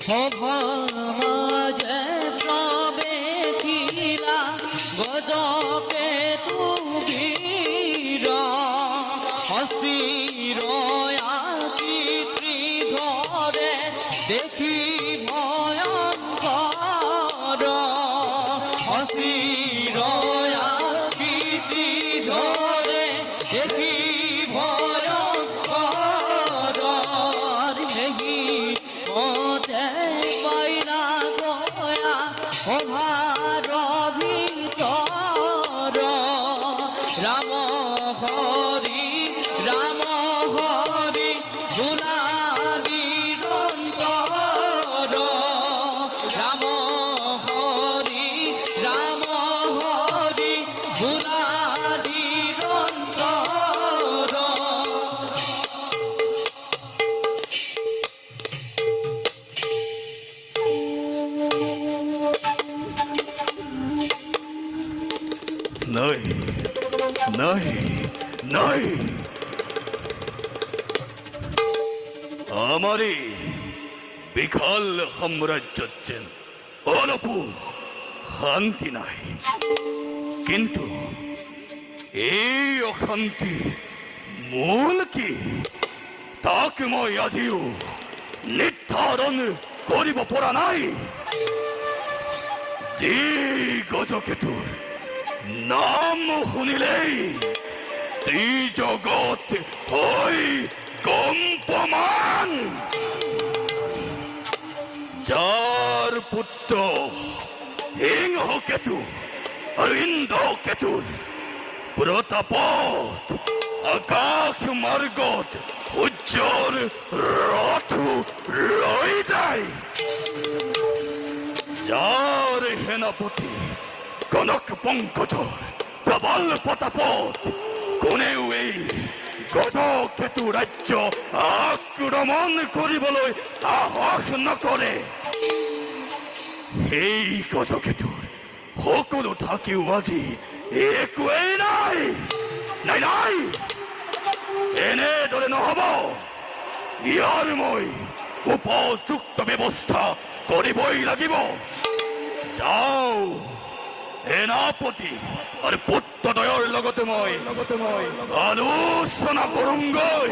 মাঝে প্রবেশিলা গজকে তুবীর অস্থির আকৃতি ধরে দেখি ভয়ঙ্কর অস্থির আকৃতি ধরে দেখি ভয়ঙ্কর নেহি মতে পাইলা গয়া অভার ভিতর রাম হরি গুলাবীর অন্তর রাম হরি গুলাবীর অন্তর। নাই নাই নাই আমারে বিখাল সাম্রাজ্যের অলপু শান্তি নাই, কিন্তু এই অশান্তিৰ মূল কি তাকে মই আজিও নিৰ্ধাৰণ কৰিব পৰা নাই। যি গজকেতুৰ নাম শুনিলেই ত্ৰিজগত হৈ কম্পমান, যাৰ পুত্ৰ সিংহকেতু আৰু ইন্দ্ৰকেতুৰ প্ৰতাপত আকাশ মাৰ্গত সূৰ্যৰ ৰথ লৈ যায়, যাৰ সেনাপতি কনক পংকজৰ প্ৰবল প্ৰতাপত কোনেও এই গজকেতু ৰাজ্য আক্ৰমণ কৰিবলৈ সাহস নকৰে। সেই গজকেতুৰ সকলো থাকিও আজি একোৱেই নাই নাই নাই এনেদৰে নহব। ইয়াৰ মই উপযুক্ত ব্যৱস্থা কৰিবই লাগিব। যাও সেনাপতি আৰু পুত্ৰদ্বয়ৰ লগতে মই আলোচনা কৰোঁগৈ।